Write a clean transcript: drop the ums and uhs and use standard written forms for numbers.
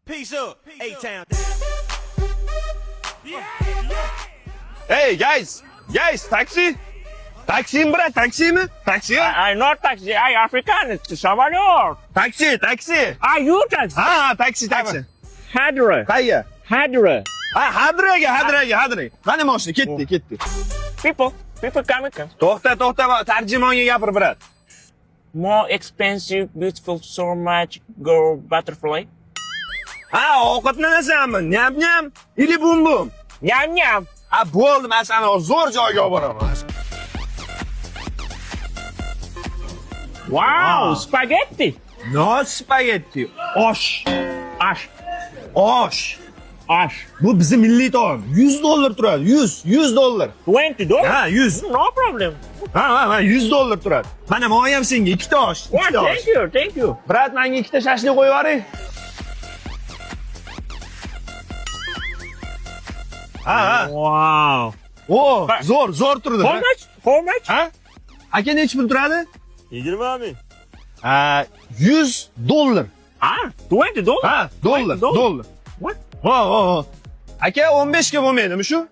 Peace up, A-Town. Hey guys, taxi. Taxi mi brat, taxi mi? Taxi. I not taxi. I African. It's Salvador. Taxi. Are you taxi? Ha, taxi. Hadra. Qayga? Hadra. Ha, Hadra. Qani mashina ketdi. People coming. To'xta, tarjimonga gapir brat. More expensive, beautiful, so much, girl, butterfly. Ha, ovqatlanasanmi? Nyam. Ili bum. Nyam. Ha, bo'ldi, men seni zo'r joyga olib boraman. Wow, spaghetti. No spagetti. Osh. Bu bizim milliy taom. $100 turadi. $100. $20? Ha, 100. No problem. Ha, $100 turadi. Mana men ham senga ikkita osh. Thank you. Brat, menga ikkita shashlik qo'yib yuboring. Ha. Wow. O, zo'r turdi. How much? Ha? Aka nech pul turadi? 20 ming. $100. $20? Ha, dollar. What? Aka 15 ga bo'lmaydimi shu?